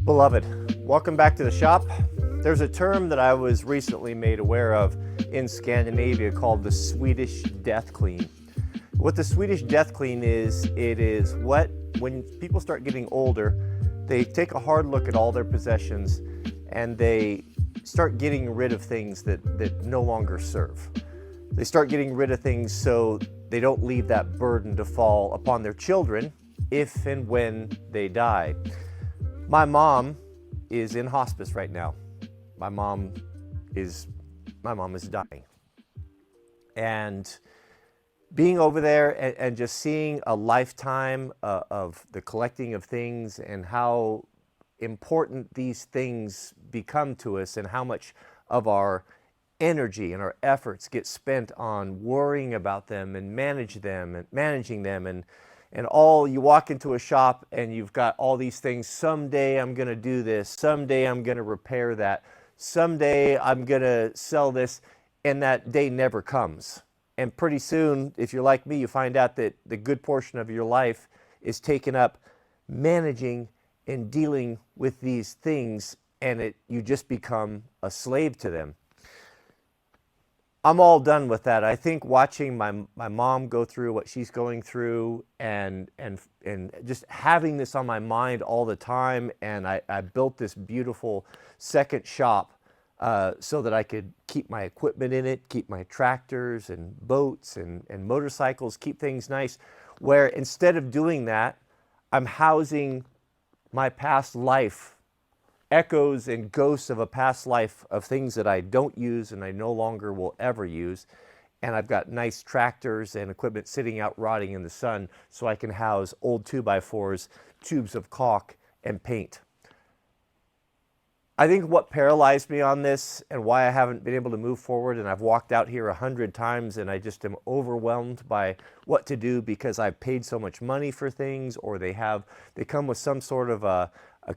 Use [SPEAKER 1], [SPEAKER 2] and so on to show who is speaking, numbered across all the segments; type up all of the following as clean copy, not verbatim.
[SPEAKER 1] Beloved, welcome back to the shop. There's a term that I was recently made aware of in Scandinavia called the Swedish Death Clean. What the Swedish Death Clean is, when people start getting older, they take a hard look at all their possessions and they start getting rid of things that no longer serve. They start getting rid of things so they don't leave that burden to fall upon their children if and when they die. My mom is in hospice right now. My mom is dying. And being over there and just seeing a lifetime of the collecting of things and how important these things become to us and how much of our energy and our efforts get spent on worrying about them and managing them and all. You walk into a shop and you've got all these things. Someday I'm going to do this. Someday I'm going to repair that. Someday I'm going to sell this. And that day never comes. And pretty soon, if you're like me, you find out that the good portion of your life is taken up managing and dealing with these things, and you just become a slave to them. I'm all done with that. I think watching my mom go through what she's going through and just having this on my mind all the time, and I built this beautiful second shop so that I could keep my equipment in it, keep my tractors and boats and motorcycles, keep things nice, where instead of doing that, I'm housing my past life, echoes and ghosts of a past life of things that I don't use and I no longer will ever use. And I've got nice tractors and equipment sitting out rotting in the sun so I can house old 2x4s, tubes of caulk, and paint. I think what paralyzed me on this and why I haven't been able to move forward, and I've walked out here 100 times and I just am overwhelmed by what to do because I've paid so much money for things, or they come with some sort of a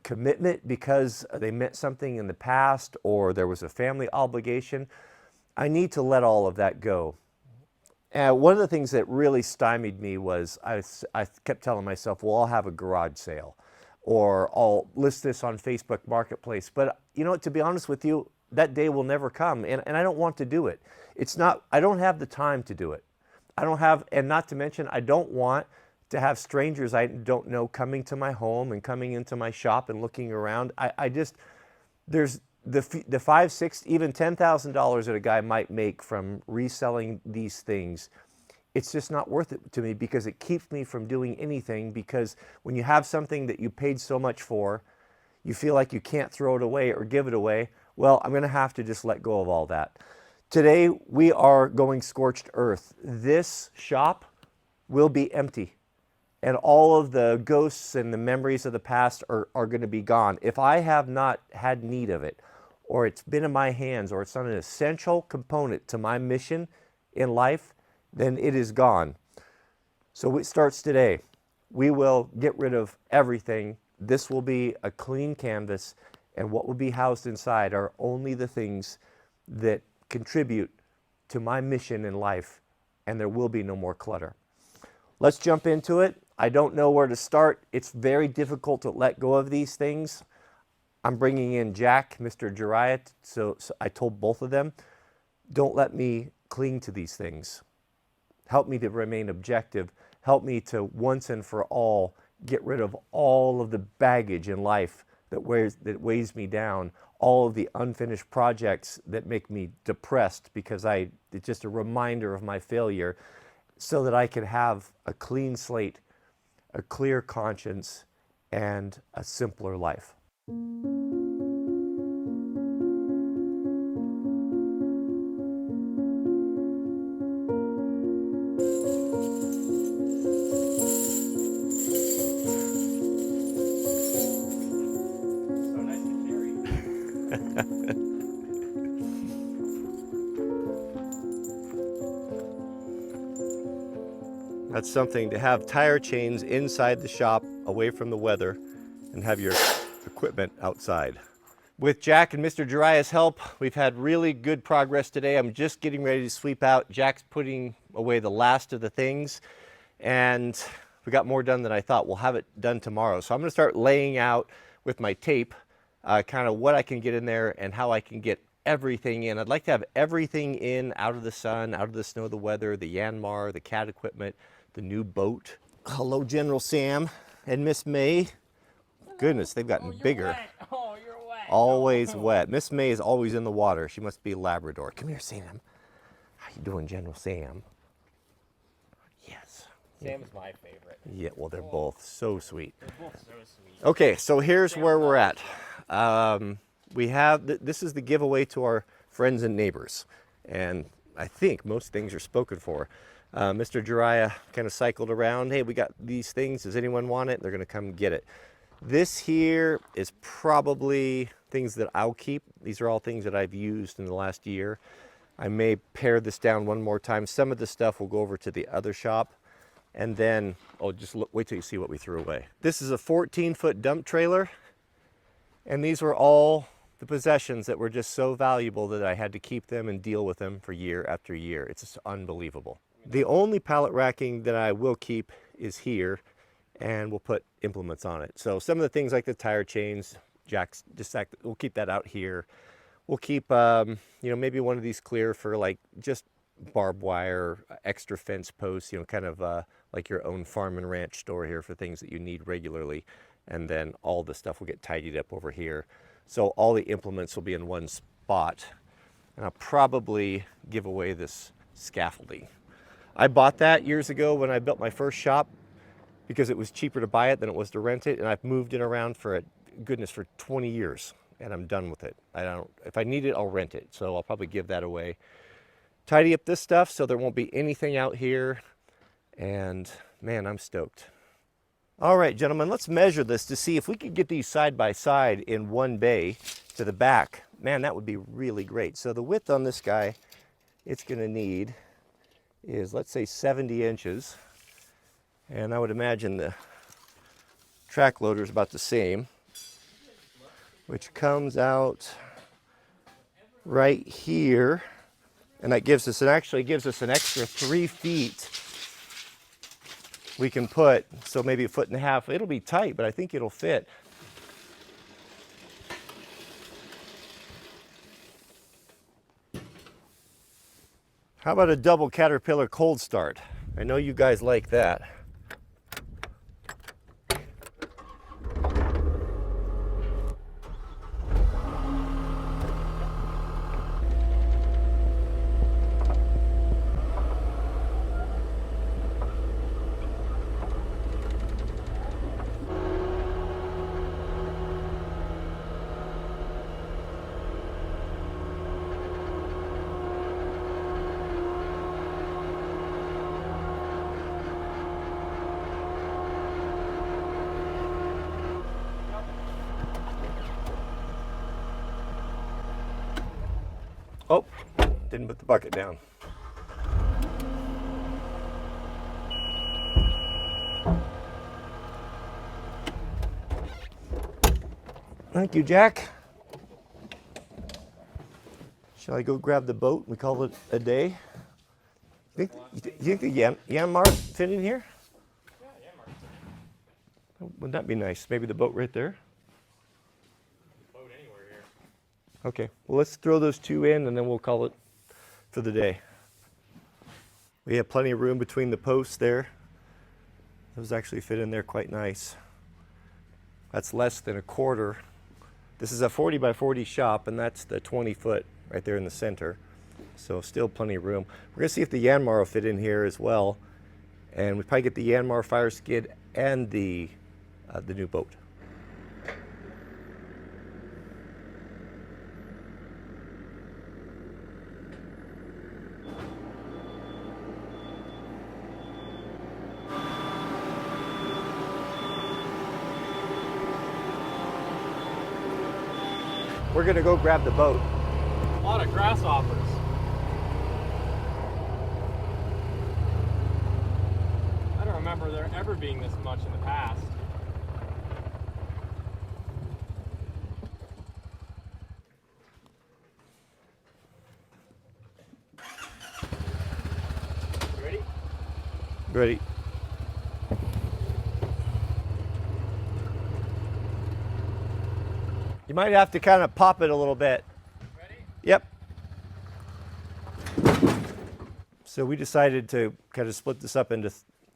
[SPEAKER 1] commitment because they meant something in the past, or there was a family obligation. I need to let all of that go. And one of the things that really stymied me was I kept telling myself, well, I'll have a garage sale, or I'll list this on Facebook Marketplace. But you know what, to be honest with you, that day will never come, and I don't want to do it. I don't have the time to do it. And not to mention, I don't want to have strangers I don't know coming to my home and coming into my shop and looking around. There's the $5,000, $6,000, even $10,000 that a guy might make from reselling these things. It's just not worth it to me because it keeps me from doing anything, because when you have something that you paid so much for, you feel like you can't throw it away or give it away. Well, I'm going to have to just let go of all that. Today, we are going scorched earth. This shop will be empty, and all of the ghosts and the memories of the past are going to be gone. If I have not had need of it, or it's been in my hands, or it's not an essential component to my mission in life, then it is gone. So it starts today. We will get rid of everything. This will be a clean canvas, and what will be housed inside are only the things that contribute to my mission in life, and there will be no more clutter. Let's jump into it. I don't know where to start. It's very difficult to let go of these things. I'm bringing in Jack, Mr. Jiraiya, so I told both of them, don't let me cling to these things. Help me to remain objective. Help me to once and for all get rid of all of the baggage in life that weighs me down, all of the unfinished projects that make me depressed because it's just a reminder of my failure, so that I can have a clean slate, a clear conscience, and a simpler life. That's something to have tire chains inside the shop away from the weather and have your equipment outside. With Jack and Mr. Jiraiya's help, we've had really good progress today. I'm just getting ready to sweep out. Jack's putting away the last of the things, and we got more done than I thought. We'll have it done tomorrow. So I'm going to start laying out with my tape, kind of what I can get in there and how I can get everything in. I'd like to have everything in, out of the sun, out of the snow, the weather, the Yanmar, the cat equipment, the new boat. Hello, General Sam and Miss May. Goodness, they've gotten bigger.
[SPEAKER 2] Wet. Oh, you're wet.
[SPEAKER 1] Always wet. Miss May is always in the water. She must be Labrador. Come here, Sam. How you doing, General Sam? Yes.
[SPEAKER 2] Sam's my favorite.
[SPEAKER 1] Yeah, well, they're both so sweet.
[SPEAKER 2] They're both so sweet.
[SPEAKER 1] Okay, so here's where we're at. We have, this is the giveaway to our friends and neighbors. And I think most things are spoken for. Mr. Jiraiya kind of cycled around. Hey, we got these things. Does anyone want it? They're going to come get it. This here is probably things that I'll keep. These are all things that I've used in the last year. I may pare this down one more time. Some of the stuff will go over to the other shop. And then, oh, just wait till you see what we threw away. This is a 14-foot dump trailer. And these were all the possessions that were just so valuable that I had to keep them and deal with them for year after year. It's just unbelievable. The only pallet racking that I will keep is here, and we'll put implements on it. So some of the things like the tire chains, jacks, we'll keep that out here. We'll keep, you know, maybe one of these clear for like just barbed wire, extra fence posts, you know, kind of like your own farm and ranch store here for things that you need regularly. And then all the stuff will get tidied up over here. So all the implements will be in one spot. And I'll probably give away this scaffolding. I bought that years ago when I built my first shop because it was cheaper to buy it than it was to rent it. And I've moved it around for, goodness, for 20 years. And I'm done with it. If I need it, I'll rent it. So I'll probably give that away. Tidy up this stuff so there won't be anything out here. And man, I'm stoked. All right, gentlemen, let's measure this to see if we could get these side by side in one bay to the back. Man, that would be really great. So the width on this guy, it's gonna need is, let's say 70 inches. And I would imagine the track loader is about the same, which comes out right here. And that gives us, it actually gives us an extra 3 feet we can put, so maybe 1.5 feet. It'll be tight, but I think it'll fit. How about a double Caterpillar cold start? I know you guys like that. Oh, didn't put the bucket down. Thank you, Jack. Shall I go grab the boat and we call it a day? You think the Yanmar fit in here?
[SPEAKER 2] Yeah, Yanmar.
[SPEAKER 1] Wouldn't that be nice? Maybe the boat right there?
[SPEAKER 2] Boat anywhere here.
[SPEAKER 1] Okay, well, let's throw those two in and then we'll call it for the day. We have plenty of room between the posts there. Those actually fit in there quite nice. That's less than a quarter. This is a 40 by 40 shop, and that's the 20 foot right there in the center. So still plenty of room. We're gonna see if the Yanmar will fit in here as well. And we probably get the Yanmar fire skid and the new boat. We're gonna go grab the boat.
[SPEAKER 2] A lot of grasshoppers. I don't remember there ever being this much in the past. You ready?
[SPEAKER 1] You might have to kind of pop it a little bit.
[SPEAKER 2] Ready?
[SPEAKER 1] Yep. So we decided to kind of split this up into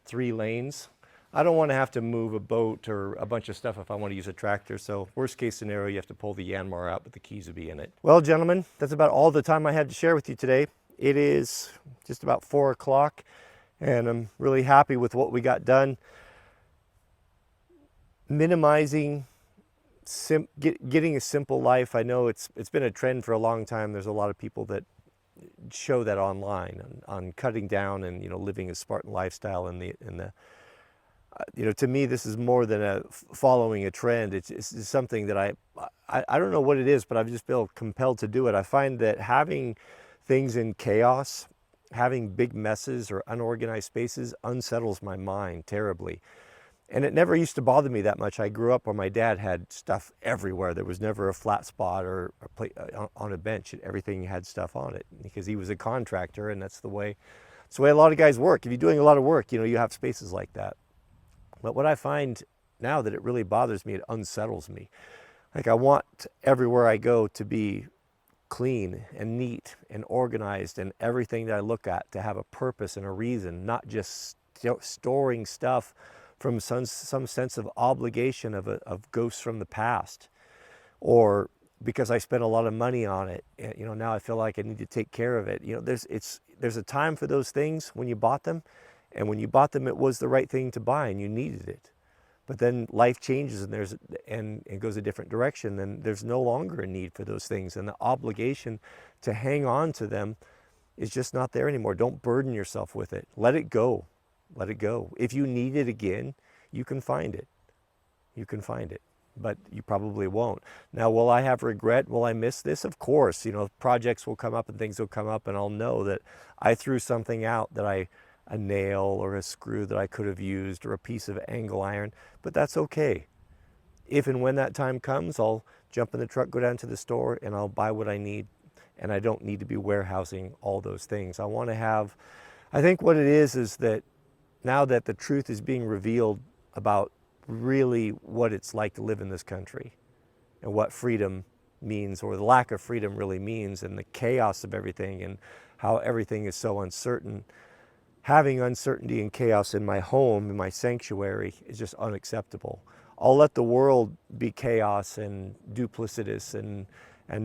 [SPEAKER 1] 3 lanes. I don't want to have to move a boat or a bunch of stuff if I want to use a tractor. So worst case scenario, you have to pull the Yanmar out, but the keys will be in it. Well, gentlemen, that's about all the time I had to share with you today. It is just about 4 o'clock and I'm really happy with what we got done. Minimizing, getting a simple life. I know it's been a trend for a long time. There's a lot of people that show that online on cutting down and living a Spartan lifestyle in the to me this is more than following a trend. It's something that I don't know what it is, but I've just felt compelled to do it. I find that having things in chaos, having big messes or unorganized spaces unsettles my mind terribly. And it never used to bother me that much. I grew up where my dad had stuff everywhere. There was never a flat spot or a plate on a bench. Everything had stuff on it because he was a contractor, and that's the way a lot of guys work. If you're doing a lot of work, you have spaces like that. But what I find now that it really bothers me, it unsettles me. Like I want everywhere I go to be clean and neat and organized, and everything that I look at to have a purpose and a reason, not just storing stuff from some sense of obligation of ghosts from the past, or because I spent a lot of money on it. Now I feel like I need to take care of it. There's a time for those things when you bought them, and when you bought them, it was the right thing to buy and you needed it. But then life changes and it goes a different direction, and there's no longer a need for those things, and the obligation to hang on to them is just not there anymore. Don't burden yourself with it. Let it go. Let it go. If you need it again, you can find it. You can find it, but you probably won't. Now, will I have regret? Will I miss this? Of course. Projects will come up and things will come up, and I'll know that I threw something out, a nail or a screw that I could have used, or a piece of angle iron, but that's okay. If and when that time comes, I'll jump in the truck, go down to the store, and I'll buy what I need, and I don't need to be warehousing all those things. I think what it is that now that the truth is being revealed about really what it's like to live in this country and what freedom means, or the lack of freedom really means, and the chaos of everything and how everything is so uncertain, having uncertainty and chaos in my home, in my sanctuary, is just unacceptable. I'll let the world be chaos and duplicitous and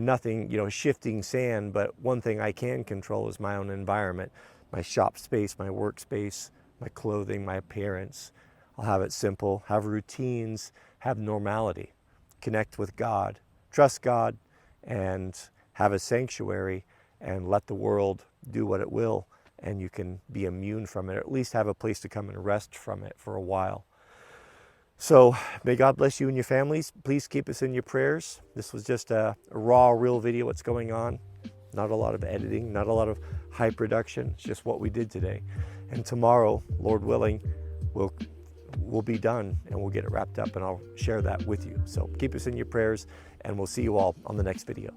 [SPEAKER 1] nothing, shifting sand, but one thing I can control is my own environment, my shop space, my workspace, my clothing, my appearance. I'll have it simple, have routines, have normality, connect with God, trust God, and have a sanctuary, and let the world do what it will, and you can be immune from it, or at least have a place to come and rest from it for a while. So may God bless you and your families. Please keep us in your prayers. This was just a raw, real video, what's going on. Not a lot of editing, not a lot of high production. It's just what we did today. And tomorrow, Lord willing, we'll be done and we'll get it wrapped up, and I'll share that with you. So keep us in your prayers, and we'll see you all on the next video.